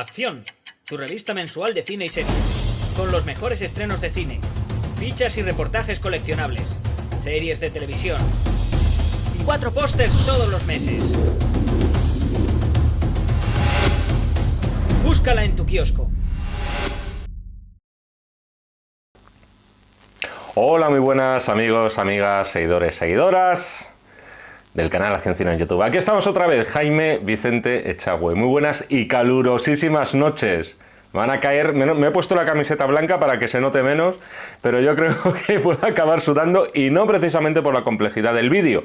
Acción, tu revista mensual de cine y series, con los mejores estrenos de cine, fichas y reportajes coleccionables, series de televisión y 4 pósters todos los meses. Búscala en tu kiosco. Hola, muy buenas amigos, amigas, seguidores, seguidoras del canal Acción Cine en YouTube. Aquí estamos otra vez, Jaime Vicente Echagüe. Muy buenas y calurosísimas noches. Me van a caer, me he puesto la camiseta blanca para que se note menos, pero yo creo que puedo acabar sudando y no precisamente por la complejidad del vídeo.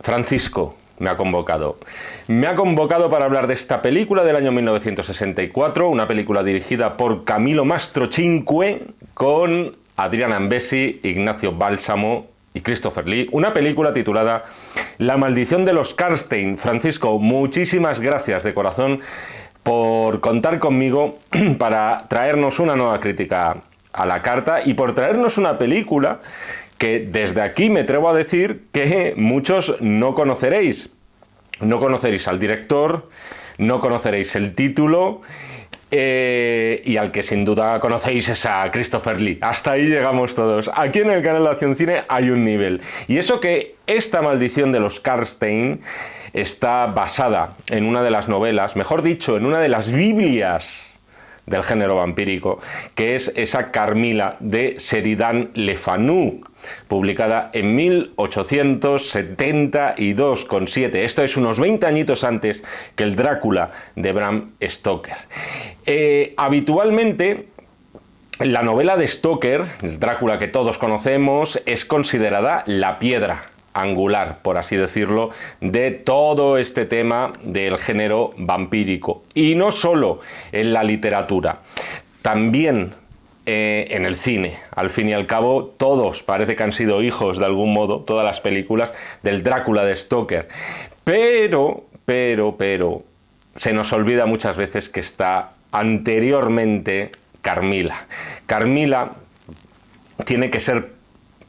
Francisco me ha convocado. Me ha convocado para hablar de esta película del año 1964, una película dirigida por Camillo Mastrocinque, con Adrián Ambesi, Ignacio Bálsamo y Christopher Lee, una película titulada La maldición de los Karnstein. Francisco, muchísimas gracias de corazón por contar conmigo para traernos una nueva crítica a la carta y por traernos una película que desde aquí me atrevo a decir que muchos no conoceréis. No conoceréis al director, no conoceréis el título, y al que sin duda conocéis es a Christopher Lee. Hasta ahí llegamos todos. Aquí en el canal de Acción Cine hay un nivel. Y eso que esta maldición de los Karnstein está basada en una de las novelas, mejor dicho, en una de las Biblias del género vampírico, que es esa Carmila de Sheridan Le Fanu, publicada en 1872 con 7. Esto es unos 20 añitos antes que el Drácula de Bram Stoker. Habitualmente, la novela de Stoker, el Drácula que todos conocemos, es considerada la piedra angular, por así decirlo, de todo este tema del género vampírico. Y no solo en la literatura, también en el cine. Al fin y al cabo, todos parece que han sido hijos de algún modo, todas las películas del Drácula de Stoker. Pero, se nos olvida muchas veces que está anteriormente Carmila. Carmila tiene que ser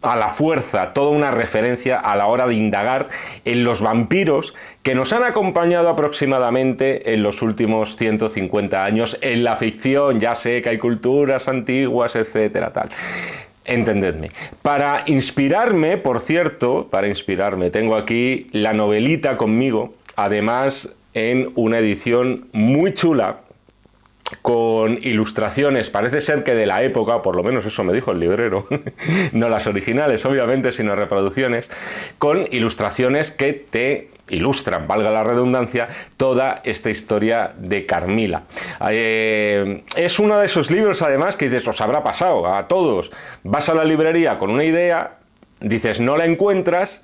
a la fuerza toda una referencia a la hora de indagar en los vampiros que nos han acompañado aproximadamente en los últimos 150 años en la ficción. Ya sé que hay culturas antiguas, etcétera, tal. Entendedme. Para inspirarme, por cierto, tengo aquí la novelita conmigo, además en una edición muy chula, con ilustraciones, parece ser que de la época, por lo menos eso me dijo el librero, no las originales obviamente, sino reproducciones, con ilustraciones que te ilustran, valga la redundancia, toda esta historia de Carmila. Es uno de esos libros además que dices, os habrá pasado a todos, vas a la librería con una idea, dices no la encuentras,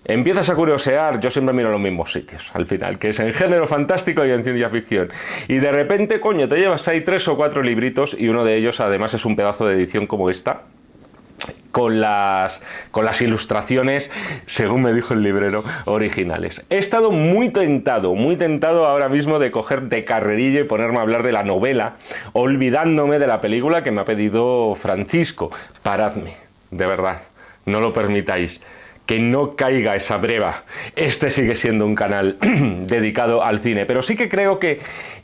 empiezas a curiosear, yo siempre miro los mismos sitios, al final, que es en género fantástico y en ciencia ficción. Y de repente, coño, te llevas ahí 3 o 4 libritos y uno de ellos además es un pedazo de edición como esta, con las ilustraciones, según me dijo el librero, originales. He estado muy tentado ahora mismo de coger de carrerilla y ponerme a hablar de la novela, olvidándome de la película que me ha pedido Francisco. Paradme, de verdad, no lo permitáis. Que no caiga esa breva. Este sigue siendo un canal dedicado al cine, pero sí que creo que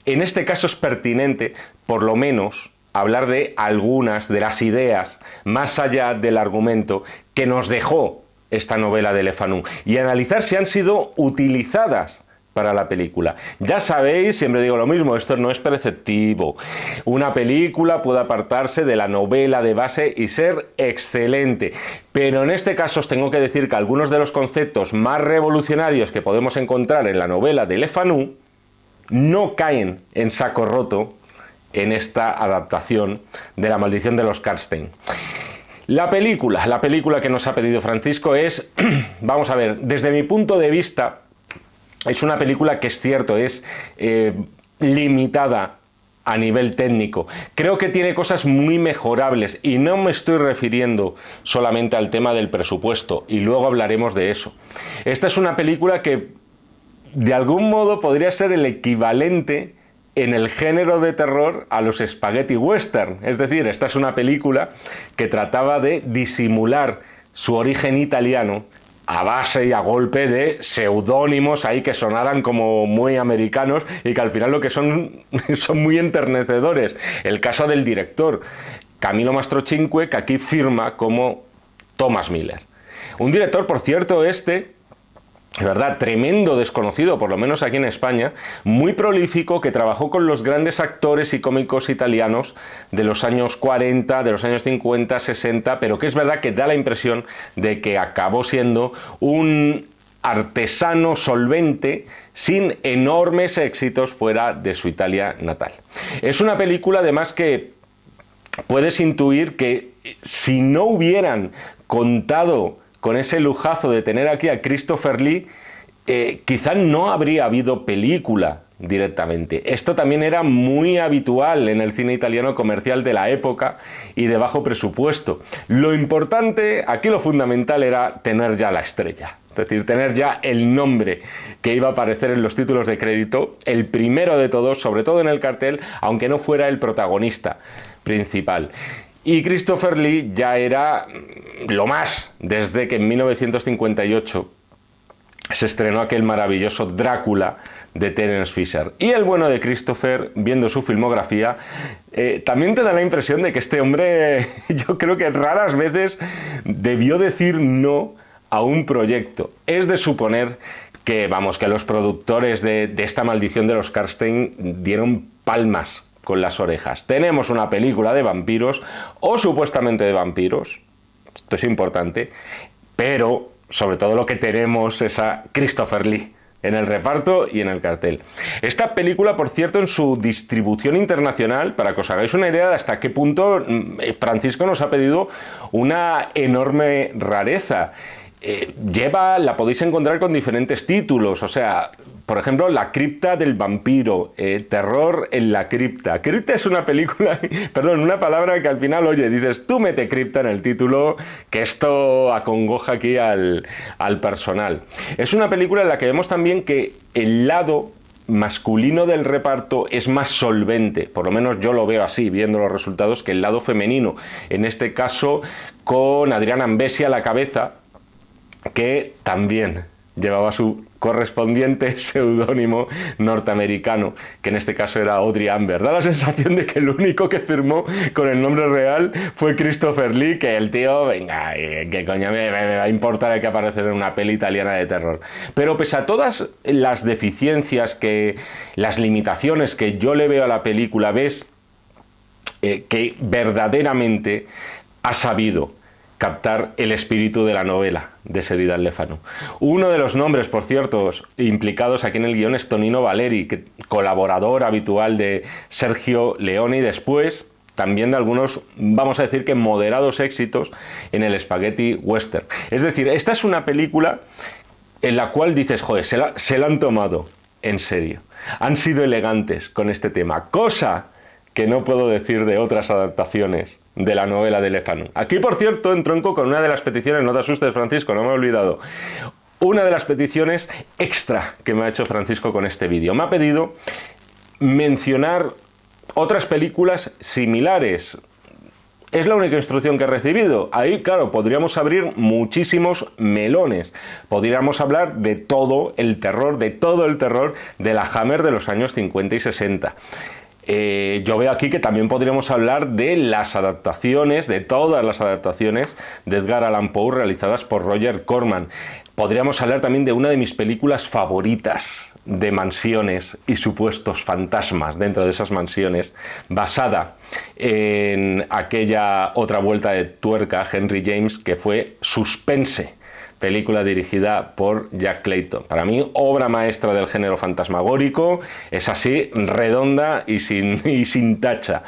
en este caso es pertinente, por lo menos, hablar de algunas de las ideas, más allá del argumento, que nos dejó esta novela de Le Fanu, y analizar si han sido utilizadas para la película. Ya sabéis, siempre digo lo mismo, esto no es preceptivo. Una película puede apartarse de la novela de base y ser excelente, pero en este caso os tengo que decir que algunos de los conceptos más revolucionarios que podemos encontrar en la novela de Le Fanu no caen en saco roto en esta adaptación de La maldición de los Karnstein. La película que nos ha pedido Francisco es, vamos a ver, desde mi punto de vista, es una película que es cierto, es limitada a nivel técnico. Creo que tiene cosas muy mejorables y no me estoy refiriendo solamente al tema del presupuesto, y luego hablaremos de eso. Esta es una película que de algún modo podría ser el equivalente en el género de terror a los spaghetti western. Es decir, esta es una película que trataba de disimular su origen italiano a base y a golpe de seudónimos ahí que sonaran como muy americanos y que al final lo que son muy enternecedores. El caso del director, Camillo Mastrocinque, que aquí firma como Thomas Miller. Un director, por cierto, de verdad, tremendo desconocido, por lo menos aquí en España, muy prolífico, que trabajó con los grandes actores y cómicos italianos de los años 40, de los años 50, 60, pero que es verdad que da la impresión de que acabó siendo un artesano solvente sin enormes éxitos fuera de su Italia natal. Es una película, además, que puedes intuir que si no hubieran contado con ese lujazo de tener aquí a Christopher Lee, quizá no habría habido película directamente. Esto también era muy habitual en el cine italiano comercial de la época y de bajo presupuesto. Lo importante, aquí lo fundamental era tener ya la estrella. Es decir, tener ya el nombre que iba a aparecer en los títulos de crédito, el primero de todos, sobre todo en el cartel, aunque no fuera el protagonista principal. Y Christopher Lee ya era lo más, desde que en 1958 se estrenó aquel maravilloso Drácula de Terence Fisher. Y el bueno de Christopher, viendo su filmografía, también te da la impresión de que este hombre, yo creo que raras veces debió decir no a un proyecto. Es de suponer que, vamos, que los productores de esta maldición de los Karstein dieron palmas con las orejas. Tenemos una película de vampiros, o supuestamente de vampiros, esto es importante, pero sobre todo lo que tenemos es a Christopher Lee en el reparto y en el cartel. Esta película, por cierto, en su distribución internacional, para que os hagáis una idea de hasta qué punto Francisco nos ha pedido una enorme rareza. La podéis encontrar con diferentes títulos, o sea, por ejemplo, La cripta del vampiro, Terror en la cripta. Cripta es una película, perdón, una palabra que al final, oye, dices, tú mete cripta en el título, que esto acongoja aquí al personal. Es una película en la que vemos también que el lado masculino del reparto es más solvente, por lo menos yo lo veo así, viendo los resultados, que el lado femenino. En este caso, con Adriana Ambesi a la cabeza, que también llevaba su correspondiente seudónimo norteamericano, que en este caso era Audrey Amber. Da la sensación de que el único que firmó con el nombre real fue Christopher Lee, que el tío, venga, ¿qué coño me va a importar el que aparece en una peli italiana de terror? Pero pese a todas las deficiencias, las limitaciones que yo le veo a la película, ves que verdaderamente ha sabido captar el espíritu de la novela de Sheridan Le Fanu. Uno de los nombres, por cierto, implicados aquí en el guión es Tonino Valeri, colaborador habitual de Sergio Leone y después también de algunos, vamos a decir que moderados éxitos en el spaghetti western. Es decir, esta es una película en la cual dices, joder, se la han tomado en serio. Han sido elegantes con este tema, cosa que no puedo decir de otras adaptaciones de la novela de Le Fanu. Aquí, por cierto, entronco con una de las peticiones, no te asustes, Francisco, no me he olvidado, una de las peticiones extra que me ha hecho Francisco con este vídeo. Me ha pedido mencionar otras películas similares. Es la única instrucción que he recibido. Ahí, claro, podríamos abrir muchísimos melones. Podríamos hablar de todo el terror de la Hammer de los años 50 y 60. Yo veo aquí que también podríamos hablar de las adaptaciones, de todas las adaptaciones de Edgar Allan Poe realizadas por Roger Corman. Podríamos hablar también de una de mis películas favoritas de mansiones y supuestos fantasmas dentro de esas mansiones, basada en aquella otra vuelta de tuerca, Henry James, que fue Suspense, película dirigida por Jack Clayton. Para mí, obra maestra del género fantasmagórico, es así, redonda y sin tacha.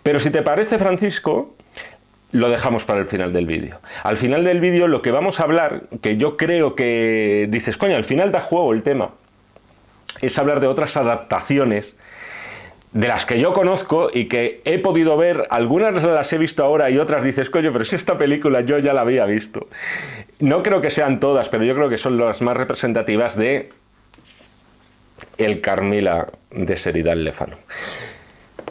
Pero si te parece, Francisco, lo dejamos para el final del vídeo. Al final del vídeo lo que vamos a hablar, que yo creo que dices, coño, al final da juego el tema, es hablar de otras adaptaciones de las que yo conozco y que he podido ver. Algunas las he visto ahora y otras dices, coño, pero si esta película yo ya la había visto. No creo que sean todas, pero yo creo que son las más representativas de El Carmila de Sheridan Le Fanu.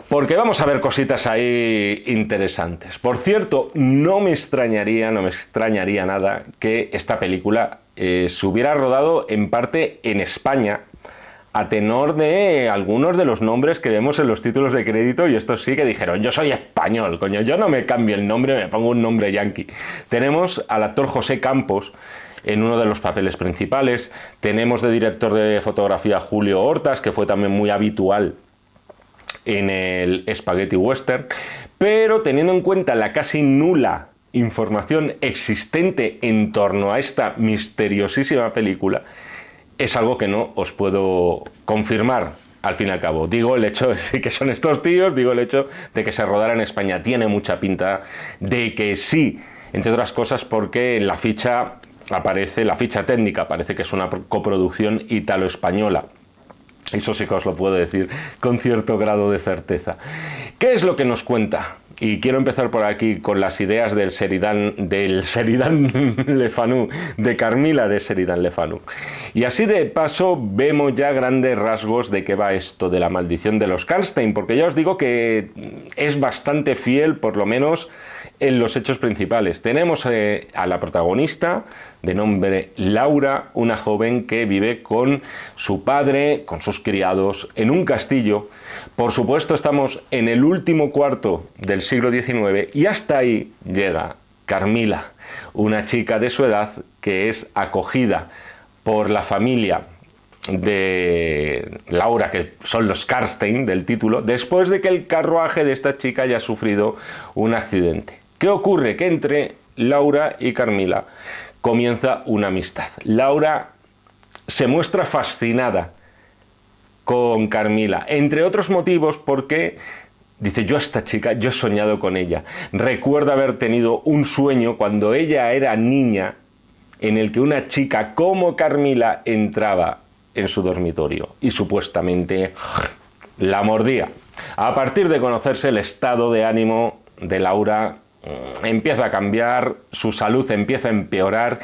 porque vamos a ver cositas ahí interesantes. Por cierto, no me extrañaría nada que esta película se hubiera rodado en parte en España, a tenor de algunos de los nombres que vemos en los títulos de crédito, y estos sí que dijeron, yo soy español, coño, yo no me cambio el nombre, me pongo un nombre yanqui. Tenemos al actor José Campos en uno de los papeles principales, tenemos de director de fotografía Julio Hortas, que fue también muy habitual en el Spaghetti Western, pero teniendo en cuenta la casi nula información existente en torno a esta misteriosísima película, es algo que no os puedo confirmar al fin y al cabo. Digo el hecho de que son estos tíos, digo el hecho de que se rodara en España. Tiene mucha pinta de que sí, entre otras cosas porque en la ficha aparece, la ficha técnica, parece que es una coproducción italo-española. Eso sí que os lo puedo decir con cierto grado de certeza. ¿Qué es lo que nos cuenta? Y quiero empezar por aquí con las ideas del Sheridan Le Fanu, de Carmila de Sheridan Le Fanu. Y así de paso vemos ya grandes rasgos de qué va esto de la maldición de los Karnstein, porque ya os digo que es bastante fiel, por lo menos en los hechos principales. Tenemos a la protagonista, de nombre Laura, una joven que vive con su padre, con sus criados, en un castillo. Por supuesto, estamos en el último cuarto del siglo XIX y hasta ahí llega Carmila, una chica de su edad que es acogida por la familia de Laura, que son los Karnstein del título, después de que el carruaje de esta chica haya sufrido un accidente. ¿Qué ocurre? Que entre Laura y Carmila comienza una amistad. Laura se muestra fascinada con Carmila, entre otros motivos porque dice, yo a esta chica, yo he soñado con ella. Recuerda haber tenido un sueño cuando ella era niña en el que una chica como Carmila entraba en su dormitorio y supuestamente la mordía. A partir de conocerse, el estado de ánimo de Laura empieza a cambiar, su salud empieza a empeorar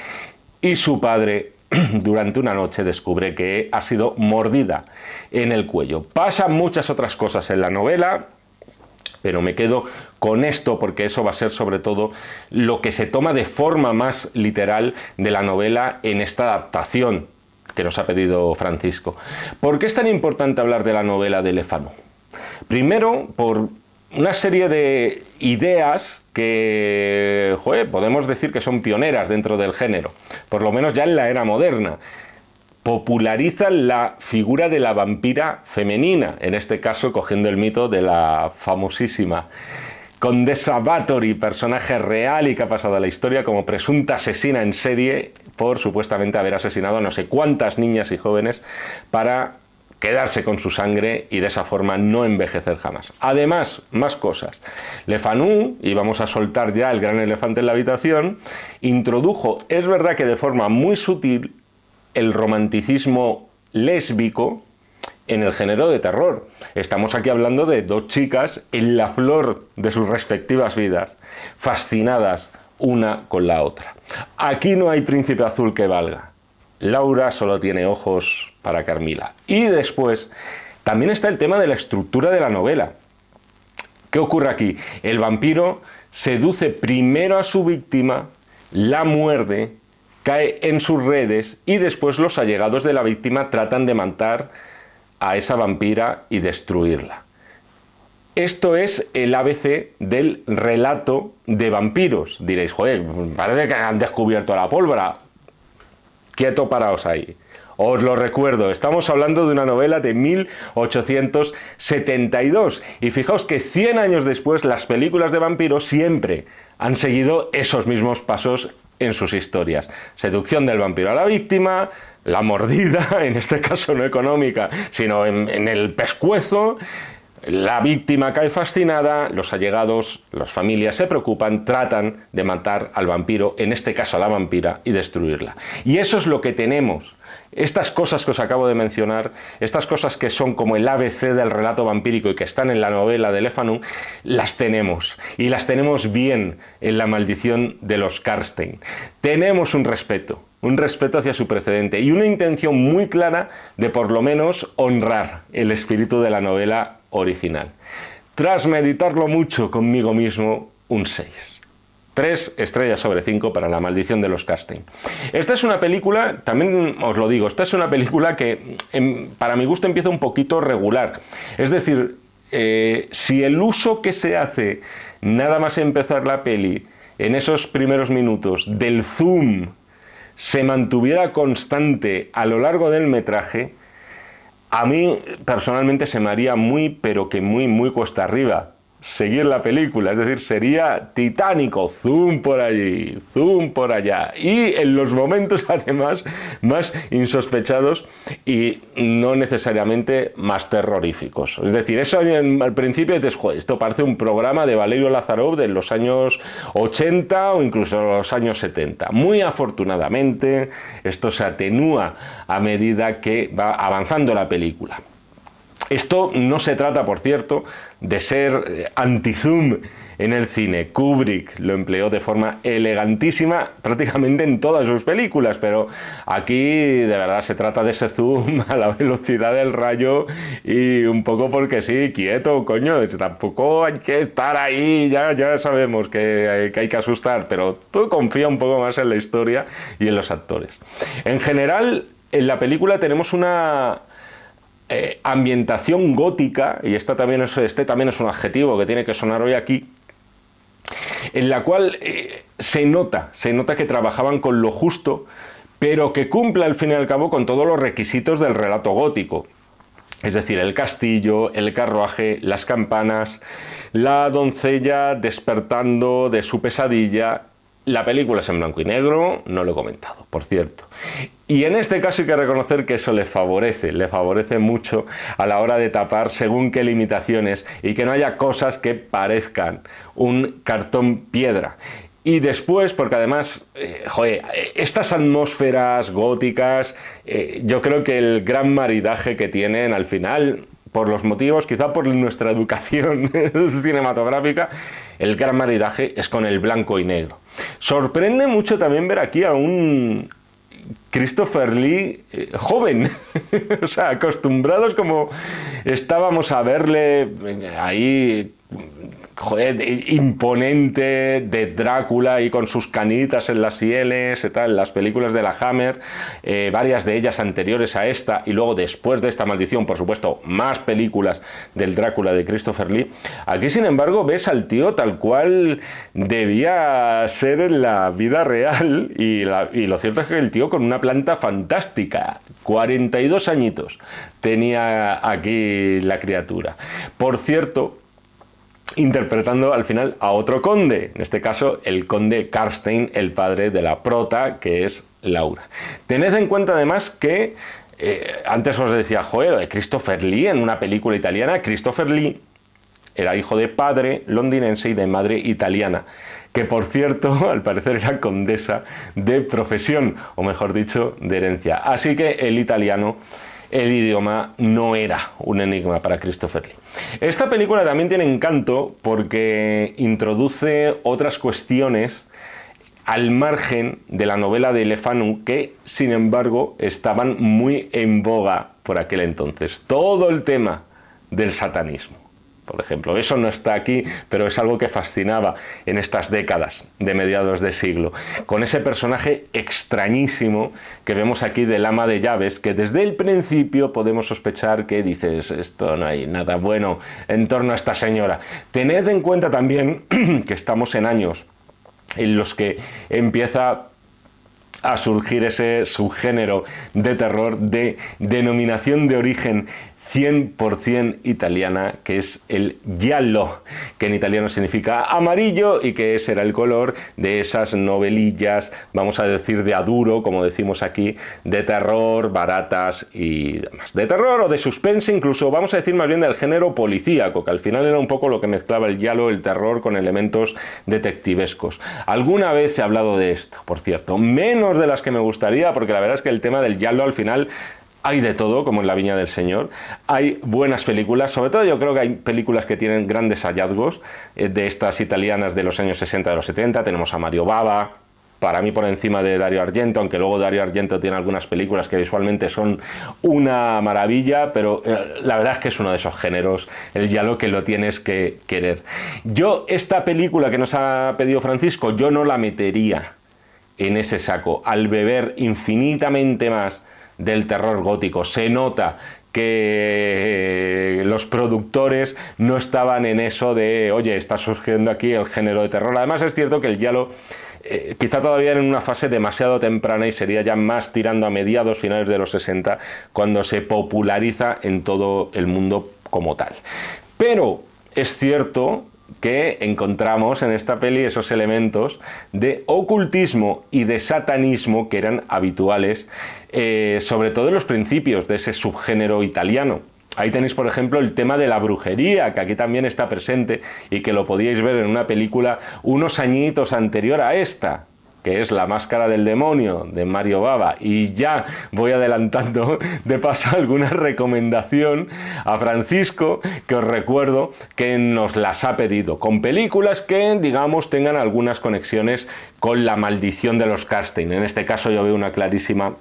y su padre durante una noche descubre que ha sido mordida en el cuello. Pasan muchas otras cosas en la novela, pero me quedo con esto porque eso va a ser sobre todo lo que se toma de forma más literal de la novela en esta adaptación que nos ha pedido Francisco. ¿Por qué es tan importante hablar de la novela de Le Fanu? Primero, por una serie de ideas que, podemos decir que son pioneras dentro del género, por lo menos ya en la era moderna. Popularizan la figura de la vampira femenina, en este caso cogiendo el mito de la famosísima Condesa Bathory, personaje real y que ha pasado a la historia como presunta asesina en serie por supuestamente haber asesinado a no sé cuántas niñas y jóvenes para quedarse con su sangre y de esa forma no envejecer jamás. Además, más cosas. Le Fanu, y vamos a soltar ya el gran elefante en la habitación, introdujo, es verdad que de forma muy sutil, el romanticismo lésbico en el género de terror. Estamos aquí hablando de dos chicas en la flor de sus respectivas vidas, fascinadas una con la otra. Aquí no hay príncipe azul que valga. Laura solo tiene ojos para Carmila. Y después también está el tema de la estructura de la novela. ¿Qué ocurre aquí? El vampiro seduce primero a su víctima, la muerde, cae en sus redes y después los allegados de la víctima tratan de matar a esa vampira y destruirla. Esto es el ABC del relato de vampiros. Diréis, joder, parece que han descubierto la pólvora. Quieto, paraos ahí. Os lo recuerdo, estamos hablando de una novela de 1872 y fijaos que 100 años después las películas de vampiros siempre han seguido esos mismos pasos en sus historias. Seducción del vampiro a la víctima, la mordida, en este caso no económica, sino en el pescuezo. La víctima cae fascinada, los allegados, las familias se preocupan, tratan de matar al vampiro, en este caso a la vampira, y destruirla. Y eso es lo que tenemos. Estas cosas que os acabo de mencionar, estas cosas que son como el ABC del relato vampírico y que están en la novela de Le Fanu, las tenemos. Y las tenemos bien en La maldición de los Karnstein. Tenemos un respeto hacia su precedente y una intención muy clara de por lo menos honrar el espíritu de la novela original. tras meditarlo mucho conmigo mismo, un 6. 3 estrellas sobre 5 para La maldición de los Castell. Esta es una película, también os lo digo, esta es una película que para mi gusto empieza un poquito regular. Es decir, si el uso que se hace nada más empezar la peli, en esos primeros minutos, del zoom, se mantuviera constante a lo largo del metraje, a mí personalmente se me haría muy, pero que muy, muy cuesta arriba seguir la película, es decir, sería titánico, zoom por allí, zoom por allá, y en los momentos además más insospechados y no necesariamente más terroríficos. Es decir, eso al principio dices, joder, esto parece un programa de Valerio Lázarov de los años 80 o incluso los años 70. Muy afortunadamente, esto se atenúa a medida que va avanzando la película. Esto no se trata, por cierto, de ser anti-zoom en el cine. Kubrick lo empleó de forma elegantísima prácticamente en todas sus películas, pero aquí de verdad se trata de ese zoom a la velocidad del rayo y un poco porque sí, quieto, coño, tampoco hay que estar ahí, ya sabemos que hay que asustar, pero tú confía un poco más en la historia y en los actores. En general, en la película tenemos una ambientación gótica, y este también es un adjetivo que tiene que sonar hoy aquí, en la cual se nota que trabajaban con lo justo, pero que cumple al fin y al cabo con todos los requisitos del relato gótico. Es decir, el castillo, el carruaje, las campanas, la doncella despertando de su pesadilla. La película es en blanco y negro, no lo he comentado, por cierto. Y en este caso hay que reconocer que eso le favorece mucho a la hora de tapar según qué limitaciones y que no haya cosas que parezcan un cartón piedra. Y después, porque además, estas atmósferas góticas, yo creo que el gran maridaje que tienen al final, por los motivos, quizá por nuestra educación cinematográfica, el gran maridaje es con el blanco y negro. Sorprende mucho también ver aquí a un Christopher Lee joven, o sea, acostumbrados como estábamos a verle ahí, joder, imponente, de Drácula y con sus canitas en las sienes y tal, las películas de la Hammer, varias de ellas anteriores a esta, y luego después de esta maldición, por supuesto, más películas del Drácula de Christopher Lee. Aquí, sin embargo, ves al tío tal cual debía ser en la vida real, y lo cierto es que el tío con una planta fantástica, 42 añitos tenía aquí la criatura. Por cierto, interpretando al final a otro conde, en este caso el conde Karstein, el padre de la prota, que es Laura. Tened en cuenta además que, antes os decía, joder, de Christopher Lee en una película italiana. Christopher Lee era hijo de padre londinense y de madre italiana, que por cierto, al parecer era condesa de profesión, o mejor dicho, de herencia. Así que el italiano, el idioma, no era un enigma para Christopher Lee. Esta película también tiene encanto porque introduce otras cuestiones al margen de la novela de Le Fanu que, sin embargo, estaban muy en boga por aquel entonces. Todo el tema del satanismo, por ejemplo, eso no está aquí, pero es algo que fascinaba en estas décadas de mediados de siglo, con ese personaje extrañísimo que vemos aquí del ama de llaves, que desde el principio podemos sospechar que dices, esto no hay nada bueno en torno a esta señora. Tened en cuenta también que estamos en años en los que empieza a surgir ese subgénero de terror de denominación de origen 100% italiana, que es el giallo, que en italiano significa amarillo y que ese era el color de esas novelillas, vamos a decir de aduro, como decimos aquí, de terror, baratas y demás. De terror o de suspense, incluso vamos a decir más bien del género policíaco, que al final era un poco lo que mezclaba el giallo, el terror, con elementos detectivescos. Alguna vez he hablado de esto, por cierto, menos de las que me gustaría, porque la verdad es que el tema del giallo al final hay de todo, como en La Viña del Señor. Hay buenas películas, sobre todo yo creo que hay películas que tienen grandes hallazgos de estas italianas de los años 60, de los 70. Tenemos a Mario Bava, para mí por encima de Dario Argento, aunque luego Dario Argento tiene algunas películas que visualmente son una maravilla, pero la verdad es que es uno de esos géneros, el giallo, que lo tienes que querer. Yo, esta película que nos ha pedido Francisco, yo no la metería en ese saco, al beber infinitamente más del terror gótico. Se nota que los productores no estaban en eso de, oye, está surgiendo aquí el género de terror. Además es cierto que el giallo quizá todavía en una fase demasiado temprana, y sería ya más tirando a mediados, finales de los 60, cuando se populariza en todo el mundo como tal. Pero es cierto que encontramos en esta peli esos elementos de ocultismo y de satanismo que eran habituales, sobre todo en los principios de ese subgénero italiano. Ahí tenéis, por ejemplo, el tema de la brujería, que aquí también está presente y que lo podíais ver en una película unos añitos anterior a esta, que es La máscara del demonio, de Mario Bava. Y ya voy adelantando de paso alguna recomendación a Francisco, que os recuerdo que nos las ha pedido, con películas que, digamos, tengan algunas conexiones con La maldición de los Karstein. En este caso yo veo una clarísima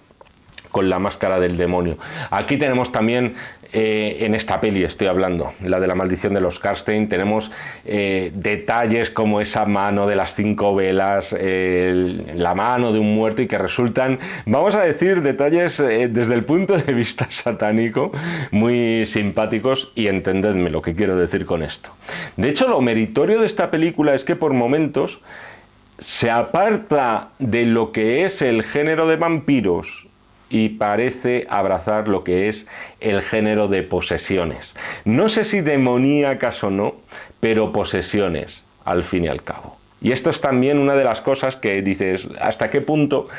con La máscara del demonio. Aquí tenemos también, en esta peli estoy hablando, la de La maldición de los Karstein, tenemos detalles como esa mano de las 5 velas, la mano de un muerto, y que resultan, vamos a decir, detalles desde el punto de vista satánico muy simpáticos, y entendedme lo que quiero decir con esto. De hecho, lo meritorio de esta película es que por momentos se aparta de lo que es el género de vampiros y parece abrazar lo que es el género de posesiones. No sé si demoníacas o no, pero posesiones, al fin y al cabo. Y esto es también una de las cosas que dices, ¿hasta qué punto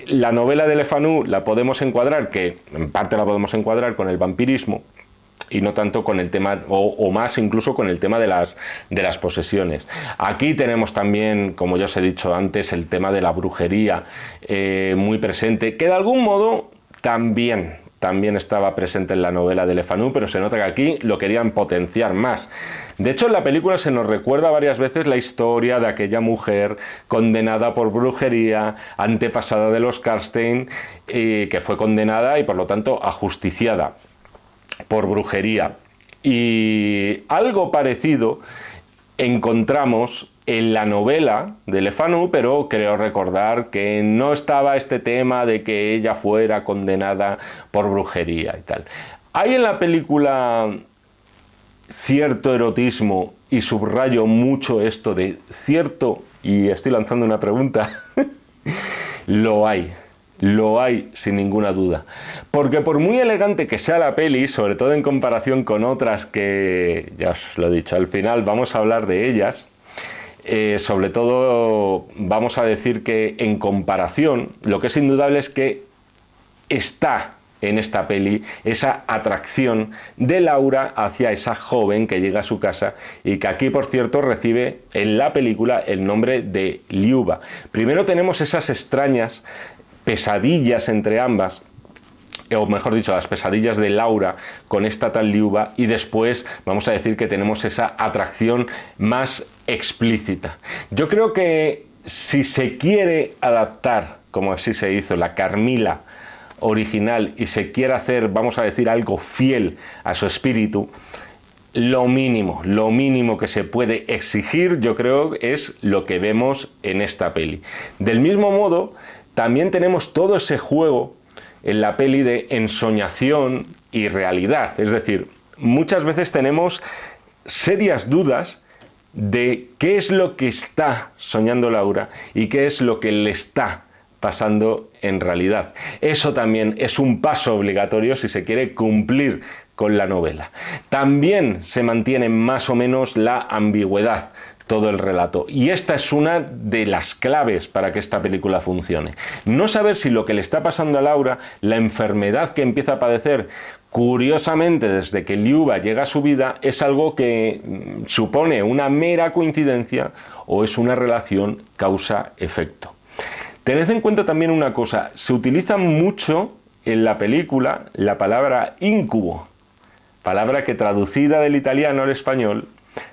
la novela de Le Fanu la podemos encuadrar? Que en parte la podemos encuadrar con el vampirismo, y no tanto con el tema, o más incluso con el tema de las posesiones. Aquí tenemos también, como ya os he dicho antes, el tema de la brujería muy presente, que de algún modo también estaba presente en la novela de Le Fanu, pero se nota que aquí lo querían potenciar más. De hecho, en la película se nos recuerda varias veces la historia de aquella mujer condenada por brujería, antepasada de los Karstein, que fue condenada y por lo tanto ajusticiada por brujería. Y algo parecido encontramos en la novela de Le Fanu, pero creo recordar que no estaba este tema de que ella fuera condenada por brujería y tal. Hay en la película cierto erotismo, y subrayo mucho esto de cierto, y estoy lanzando una pregunta. Lo hay sin ninguna duda, porque por muy elegante que sea la peli, sobre todo en comparación con otras que, ya os lo he dicho, al final vamos a hablar de ellas, sobre todo vamos a decir que en comparación, lo que es indudable es que está en esta peli esa atracción de Laura hacia esa joven que llega a su casa, y que aquí, por cierto, recibe en la película el nombre de Liuba. Primero tenemos esas extrañas pesadillas entre ambas, o mejor dicho, las pesadillas de Laura con esta tal Liuba, y después vamos a decir que tenemos esa atracción más explícita. Yo creo que si se quiere adaptar, como así se hizo, la Carmila original, y se quiere hacer, vamos a decir, algo fiel a su espíritu, lo mínimo que se puede exigir, yo creo, es lo que vemos en esta peli. Del mismo modo, también tenemos todo ese juego en la peli de ensoñación y realidad. Es decir, muchas veces tenemos serias dudas de qué es lo que está soñando Laura y qué es lo que le está pasando en realidad. Eso también es un paso obligatorio si se quiere cumplir con la novela. También se mantiene más o menos la ambigüedad todo el relato, y esta es una de las claves para que esta película funcione. No saber si lo que le está pasando a Laura, la enfermedad que empieza a padecer, curiosamente desde que Liuba llega a su vida, es algo que supone una mera coincidencia o es una relación causa-efecto. Tened en cuenta también una cosa, se utiliza mucho en la película la palabra íncubo, palabra que traducida del italiano al español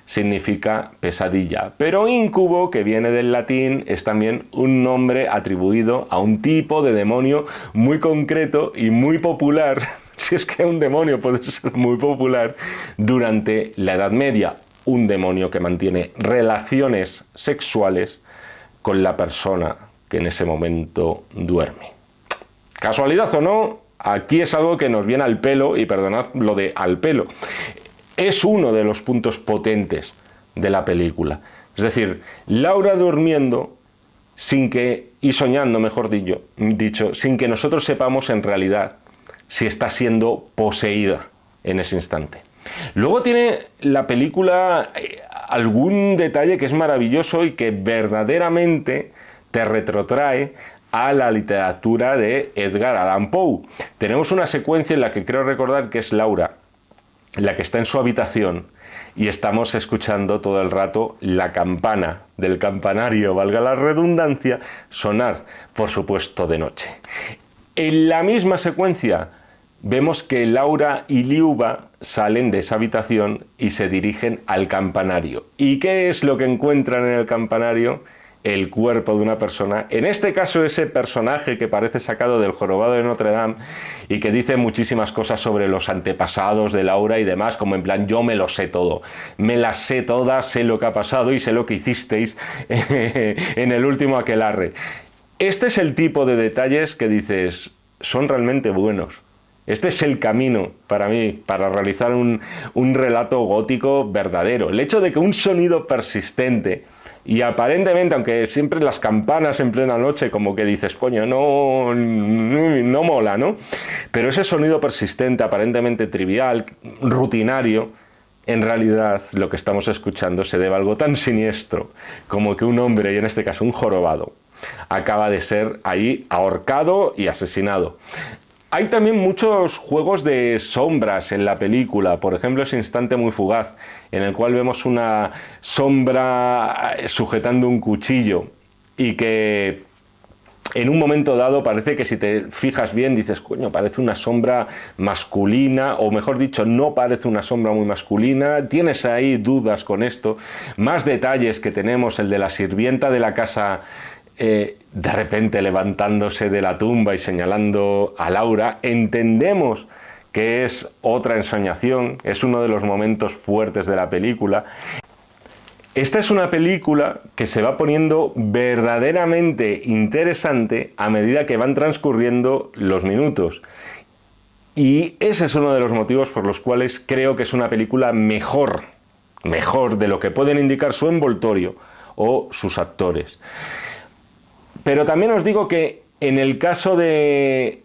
significa pesadilla, pero incubo, que viene del latín, es también un nombre atribuido a un tipo de demonio muy concreto y muy popular, si es que un demonio puede ser muy popular, durante la Edad Media, un demonio que mantiene relaciones sexuales con la persona que en ese momento duerme. ¿Casualidad o no? Aquí es algo que nos viene al pelo, y perdonad lo de al pelo. Es uno de los puntos potentes de la película. Es decir, Laura durmiendo y soñando, mejor dicho, sin que nosotros sepamos en realidad si está siendo poseída en ese instante. Luego tiene la película algún detalle que es maravilloso y que verdaderamente te retrotrae a la literatura de Edgar Allan Poe. Tenemos una secuencia en la que creo recordar que es Laura, la que está en su habitación, y estamos escuchando todo el rato la campana del campanario, valga la redundancia, sonar, por supuesto, de noche. En la misma secuencia vemos que Laura y Liuba salen de esa habitación y se dirigen al campanario. ¿Y qué es lo que encuentran en el campanario? El cuerpo de una persona, en este caso ese personaje que parece sacado del Jorobado de Notre Dame y que dice muchísimas cosas sobre los antepasados de Laura y demás, como en plan, yo me lo sé todo, me las sé todas, sé lo que ha pasado y sé lo que hicisteis en el último aquelarre. Este es el tipo de detalles que dices, son realmente buenos. Este es el camino para mí, para realizar un relato gótico verdadero. El hecho de que un sonido persistente y aparentemente, aunque siempre las campanas en plena noche, como que dices, coño, no mola, ¿no? Pero ese sonido persistente, aparentemente trivial, rutinario, en realidad lo que estamos escuchando se debe a algo tan siniestro como que un hombre, y en este caso un jorobado, acaba de ser ahí ahorcado y asesinado. Hay también muchos juegos de sombras en la película, por ejemplo ese instante muy fugaz en el cual vemos una sombra sujetando un cuchillo y que en un momento dado parece que si te fijas bien dices, coño, parece una sombra masculina, o mejor dicho, no parece una sombra muy masculina, tienes ahí dudas con esto. Más detalles que tenemos, el de la sirvienta de la casa de repente levantándose de la tumba y señalando a Laura, entendemos que es otra ensoñación, es uno de los momentos fuertes de la película. Esta es una película que se va poniendo verdaderamente interesante a medida que van transcurriendo los minutos. Y ese es uno de los motivos por los cuales creo que es una película mejor de lo que pueden indicar su envoltorio o sus actores. Pero también os digo que en el caso de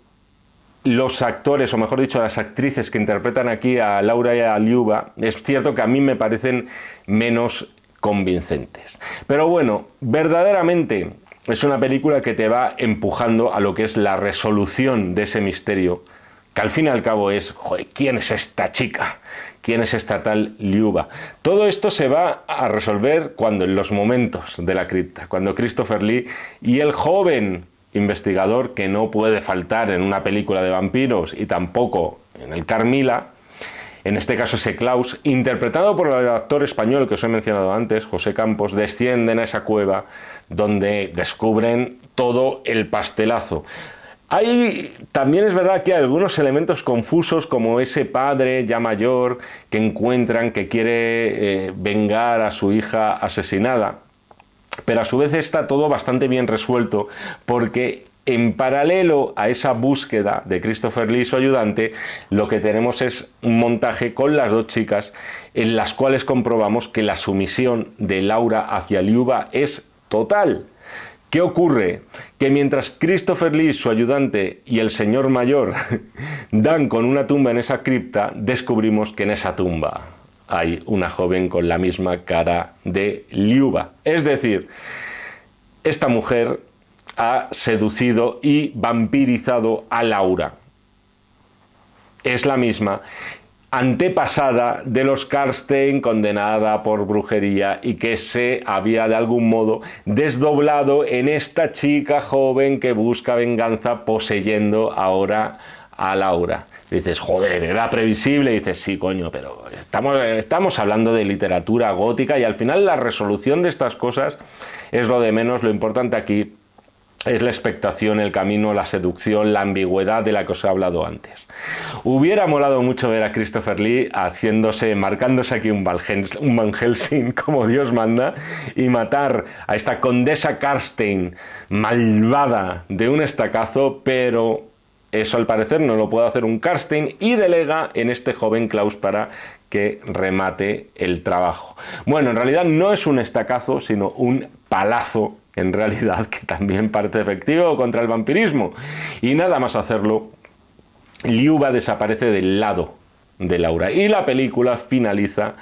los actores, o mejor dicho, las actrices que interpretan aquí a Laura y a Liuba, es cierto que a mí me parecen menos convincentes. Pero bueno, verdaderamente es una película que te va empujando a lo que es la resolución de ese misterio, que al fin y al cabo es, joder, ¿quién es esta chica? ¿Quién es esta tal Liuba? Todo esto se va a resolver cuando en los momentos de la cripta, cuando Christopher Lee y el joven investigador que no puede faltar en una película de vampiros y tampoco en el Carmila, en este caso ese Klaus, interpretado por el actor español que os he mencionado antes, José Campos, descienden a esa cueva donde descubren todo el pastelazo. También es verdad que hay algunos elementos confusos, como ese padre ya mayor que encuentran, que quiere vengar a su hija asesinada, pero a su vez está todo bastante bien resuelto, porque en paralelo a esa búsqueda de Christopher Lee y su ayudante, lo que tenemos es un montaje con las dos chicas en las cuales comprobamos que la sumisión de Laura hacia Liuba es total. ¿Qué ocurre? Que mientras Christopher Lee, su ayudante, y el señor mayor dan con una tumba en esa cripta, descubrimos que en esa tumba hay una joven con la misma cara de Liuba. Es decir, esta mujer ha seducido y vampirizado a Laura. Es la misma antepasada de los Karstein, condenada por brujería y que se había de algún modo desdoblado en esta chica joven que busca venganza poseyendo ahora a Laura. Dices, joder, era previsible. Y dices, sí, coño, pero estamos hablando de literatura gótica y al final la resolución de estas cosas es lo de menos. Lo importante aquí es la expectación, el camino, la seducción, la ambigüedad de la que os he hablado antes. Hubiera molado mucho ver a Christopher Lee marcándose aquí un Van Helsing como Dios manda y matar a esta condesa Karstein malvada de un estacazo, pero eso al parecer no lo puede hacer un Karstein y delega en este joven Klaus para que remate el trabajo. Bueno, en realidad no es un estacazo, sino un palazo, en realidad, que también parece efectivo contra el vampirismo. Y nada más hacerlo, Liuba desaparece del lado de Laura. Y la película finaliza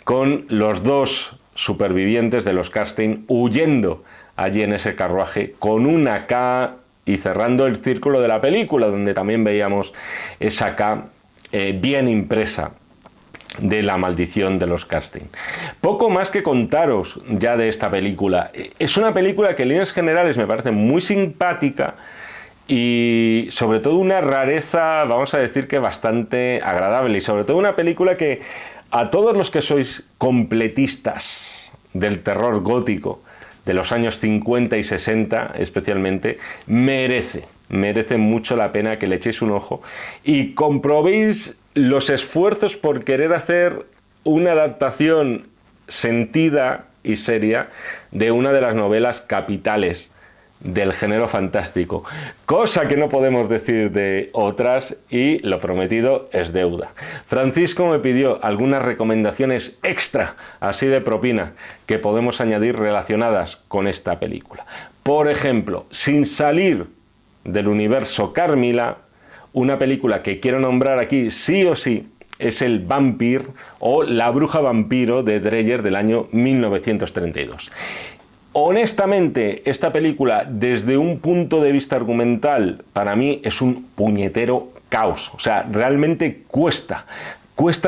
con los dos supervivientes de los Karstein huyendo allí en ese carruaje con una K y cerrando el círculo de la película, donde también veíamos esa K bien impresa de la maldición de los Karstein. Poco más que contaros ya de esta película. Es una película que en líneas generales me parece muy simpática y sobre todo una rareza, vamos a decir que bastante agradable, y sobre todo una película que a todos los que sois completistas del terror gótico de los años 50 y 60 especialmente, merece mucho la pena que le echéis un ojo y comprobéis los esfuerzos por querer hacer una adaptación sentida y seria de una de las novelas capitales del género fantástico, cosa que no podemos decir de otras, y lo prometido es deuda. Francisco me pidió algunas recomendaciones extra, así de propina, que podemos añadir relacionadas con esta película. Por ejemplo, sin salir del universo Carmilla, una película que quiero nombrar aquí sí o sí es el Vampir o La bruja vampiro de Dreyer del año 1932. Honestamente, esta película, desde un punto de vista argumental, para mí es un puñetero caos. O sea, realmente cuesta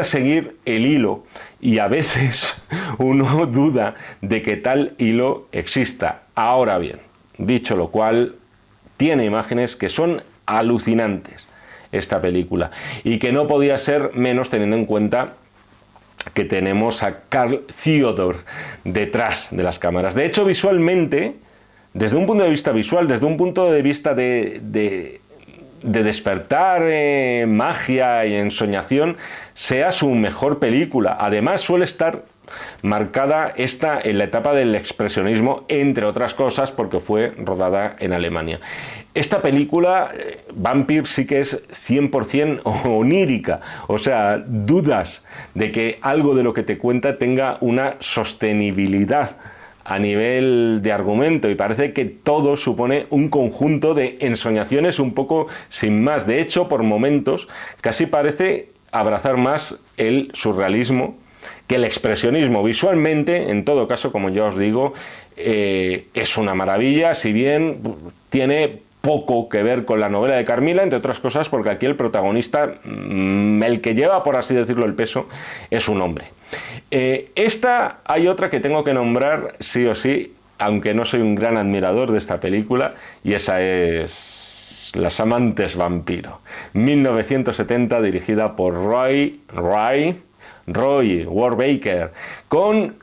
seguir el hilo y a veces uno duda de que tal hilo exista. Ahora bien, dicho lo cual, tiene imágenes que son alucinantes esta película y que no podía ser menos teniendo en cuenta que tenemos a Carl Theodor detrás de las cámaras. De hecho, visualmente, desde un punto de vista visual, desde un punto de vista de despertar magia y ensoñación, sea su mejor película. Además, suele estar marcada esta en la etapa del expresionismo, entre otras cosas, porque fue rodada en Alemania. Esta película, Vampir, sí que es 100% onírica, o sea, dudas de que algo de lo que te cuenta tenga una sostenibilidad a nivel de argumento, y parece que todo supone un conjunto de ensoñaciones un poco sin más. De hecho, por momentos, casi parece abrazar más el surrealismo que el expresionismo. Visualmente, en todo caso, como ya os digo, es una maravilla, si bien tiene poco que ver con la novela de Carmilla, entre otras cosas porque aquí el protagonista, el que lleva, por así decirlo, el peso, es un hombre. Hay otra que tengo que nombrar sí o sí, aunque no soy un gran admirador de esta película, y esa es Las amantes vampiro, 1970, dirigida por Roy Warbaker, con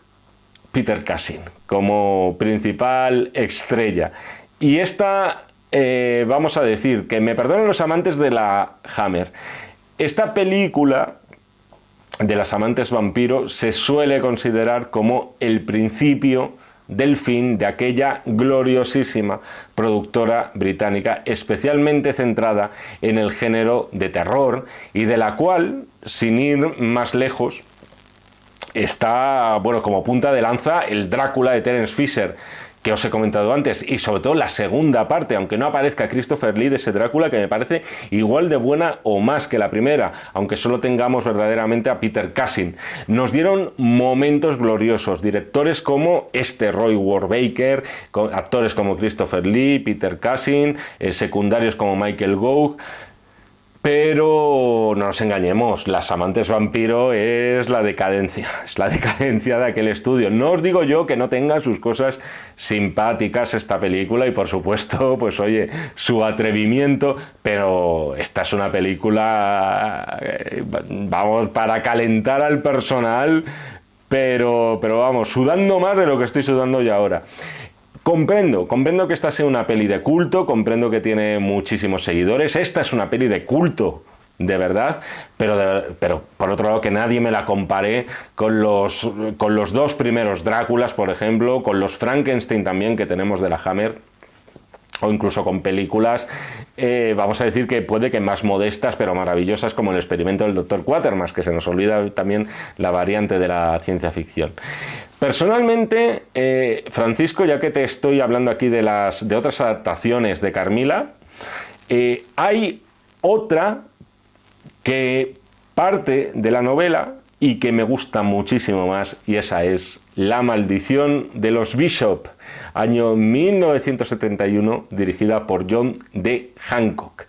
Peter Cushing como principal estrella. Y esta, vamos a decir, que me perdonen los amantes de la Hammer, esta película de Las amantes vampiro se suele considerar como el principio del fin de aquella gloriosísima productora británica, especialmente centrada en el género de terror, y de la cual, sin ir más lejos, está, bueno, como punta de lanza el Drácula de Terence Fisher, que os he comentado antes, y sobre todo la segunda parte, aunque no aparezca Christopher Lee, de ese Drácula, que me parece igual de buena o más que la primera, aunque solo tengamos verdaderamente a Peter Cushing. Nos dieron momentos gloriosos, directores como Roy Warbaker, actores como Christopher Lee, Peter Cushing, secundarios como Michael Gough. Pero no nos engañemos, Las amantes vampiro es la decadencia de aquel estudio. No os digo yo que no tenga sus cosas simpáticas esta película y por supuesto, pues oye, su atrevimiento, pero esta es una película, vamos, para calentar al personal, pero vamos, sudando más de lo que estoy sudando yo ahora. Comprendo que esta sea una peli de culto, comprendo que tiene muchísimos seguidores, esta es una peli de culto, de verdad, pero por otro lado que nadie me la compare con los dos primeros Dráculas, por ejemplo, con los Frankenstein también que tenemos de la Hammer, o incluso con películas, vamos a decir que puede que más modestas, pero maravillosas, como El experimento del Dr. Quatermass, que se nos olvida también la variante de la ciencia ficción. Personalmente, Francisco, ya que te estoy hablando aquí de otras adaptaciones de Carmila, hay otra que parte de la novela y que me gusta muchísimo más, y esa es La maldición de los Bishop, año 1971, dirigida por John D. Hancock.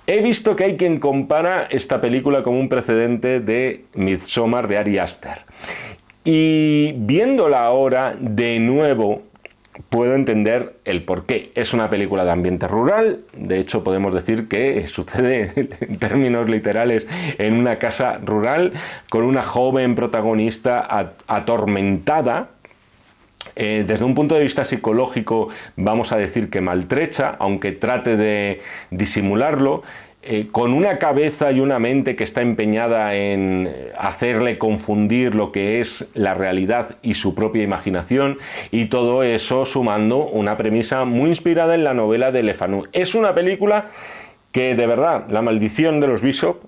He visto que hay quien compara esta película como un precedente de Midsommar de Ari Aster. Y viéndola ahora de nuevo, puedo entender el porqué. Es una película de ambiente rural, de hecho podemos decir que sucede en términos literales en una casa rural, con una joven protagonista atormentada. Desde un punto de vista psicológico vamos a decir que maltrecha, aunque trate de disimularlo, con una cabeza y una mente que está empeñada en hacerle confundir lo que es la realidad y su propia imaginación, y todo eso sumando una premisa muy inspirada en la novela de Le Fanu. Es una película que, de verdad, La maldición de los Bishop,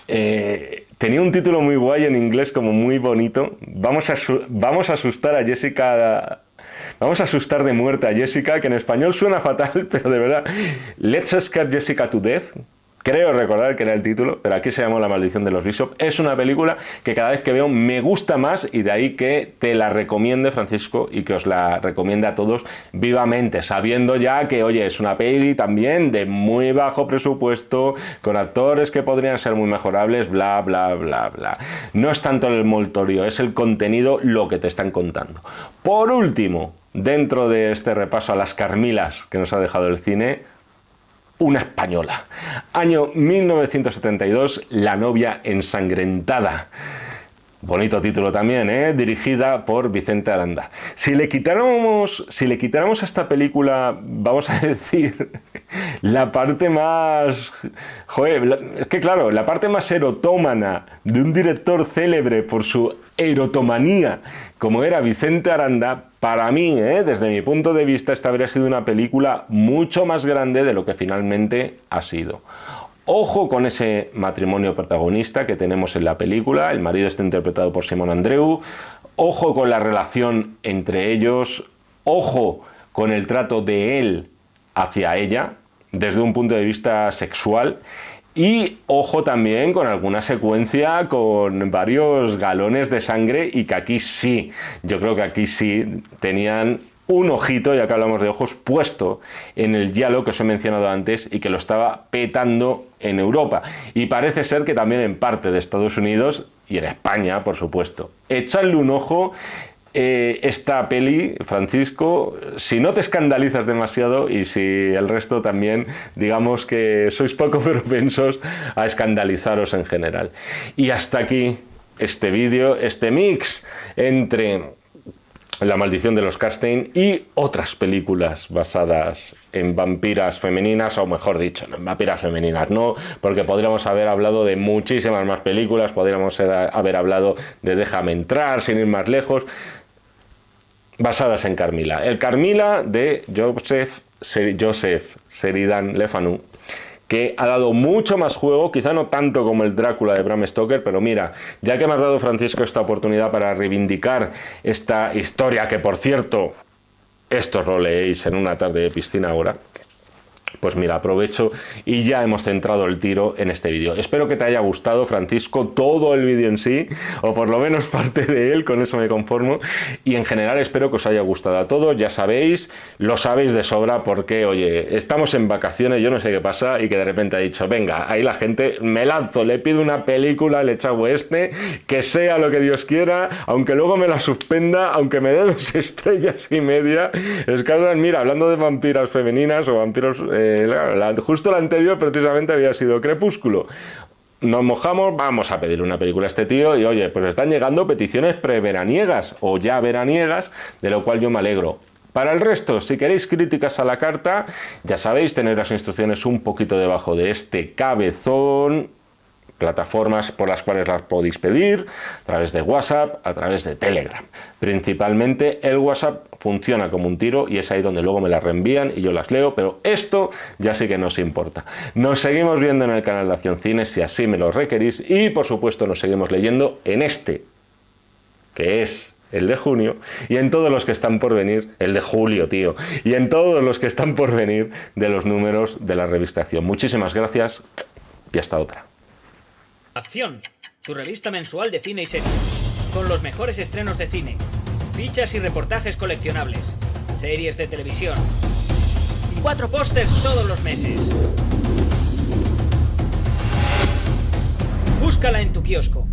tenía un título muy guay en inglés, como muy bonito. Vamos a asustar a Jessica... Vamos a asustar de muerte a Jessica, que en español suena fatal, pero de verdad, Let's Scare Jessica to Death, creo recordar que era el título, pero aquí se llamó La maldición de los Bishop. Es una película que cada vez que veo me gusta más, y de ahí que te la recomiende, Francisco, y que os la recomiende a todos vivamente, sabiendo ya que, oye, es una peli también de muy bajo presupuesto, con actores que podrían ser muy mejorables, bla, bla, bla, bla. No es tanto el envoltorio, es el contenido lo que te están contando. Por último, dentro de este repaso a las Carmilas que nos ha dejado el cine, una española. Año 1972, La novia ensangrentada. Bonito título también, dirigida por Vicente Aranda. Si le quitáramos a esta película, vamos a decir, la parte más... Joder, es que claro, la parte más erotómana de un director célebre por su erotomanía, como era Vicente Aranda, para mí, desde mi punto de vista, esta habría sido una película mucho más grande de lo que finalmente ha sido. Ojo con ese matrimonio protagonista que tenemos en la película, el marido está interpretado por Simón Andreu, ojo con la relación entre ellos, ojo con el trato de él hacia ella, desde un punto de vista sexual, y ojo también con alguna secuencia con varios galones de sangre, y que aquí sí, yo creo que aquí sí tenían un ojito, ya que hablamos de ojos, puesto en el giallo que os he mencionado antes y que lo estaba petando en Europa. Y parece ser que también en parte de Estados Unidos y en España, por supuesto. Echadle un ojo. Esta peli, Francisco, si no te escandalizas demasiado y si el resto también, digamos que sois poco propensos a escandalizaros en general. Y hasta aquí este vídeo, este mix entre La maldición de los Carstein y otras películas basadas en vampiras femeninas, o mejor dicho, en vampiras femeninas no, porque podríamos haber hablado de muchísimas más películas, podríamos haber hablado de Déjame entrar, sin ir más lejos, basadas en Carmila. El Carmila de Joseph Sheridan Le Fanu, que ha dado mucho más juego, quizá no tanto como el Drácula de Bram Stoker, pero mira, ya que me has dado, Francisco, esta oportunidad para reivindicar esta historia, que por cierto, esto lo leéis en una tarde de piscina ahora, Pues mira, aprovecho y ya hemos centrado el tiro en este vídeo. Espero que te haya gustado, Francisco, todo el vídeo en sí, o por lo menos parte de él, con eso me conformo. Y en general espero que os haya gustado a todos, ya sabéis, lo sabéis de sobra porque, oye, estamos en vacaciones, yo no sé qué pasa, y que de repente ha dicho, venga, ahí la gente, me lanzo, le pido una película, le chavo que sea lo que Dios quiera, aunque luego me la suspenda, aunque me dé 2 estrellas y media. Es que, mira, hablando de vampiras femeninas o vampiros... justo la anterior precisamente había sido Crepúsculo. Nos mojamos, vamos a pedir una película a este tío y oye, pues están llegando peticiones preveraniegas o ya veraniegas, de lo cual yo me alegro. Para el resto, si queréis críticas a la carta, ya sabéis, tenéis las instrucciones un poquito debajo de este cabezón, plataformas por las cuales las podéis pedir, a través de WhatsApp, a través de Telegram. Principalmente el WhatsApp funciona como un tiro y es ahí donde luego me las reenvían y yo las leo, pero esto ya sí que nos importa. Nos seguimos viendo en el canal de Acción Cine si así me lo requerís y por supuesto nos seguimos leyendo en este, que es el de junio, y en todos los que están por venir, el de julio, tío, y en todos los que están por venir de los números de la revista Acción. Muchísimas gracias y hasta otra. Acción, tu revista mensual de cine y series, con los mejores estrenos de cine, fichas y reportajes coleccionables, series de televisión y 4 pósters todos los meses. Búscala en tu kiosco.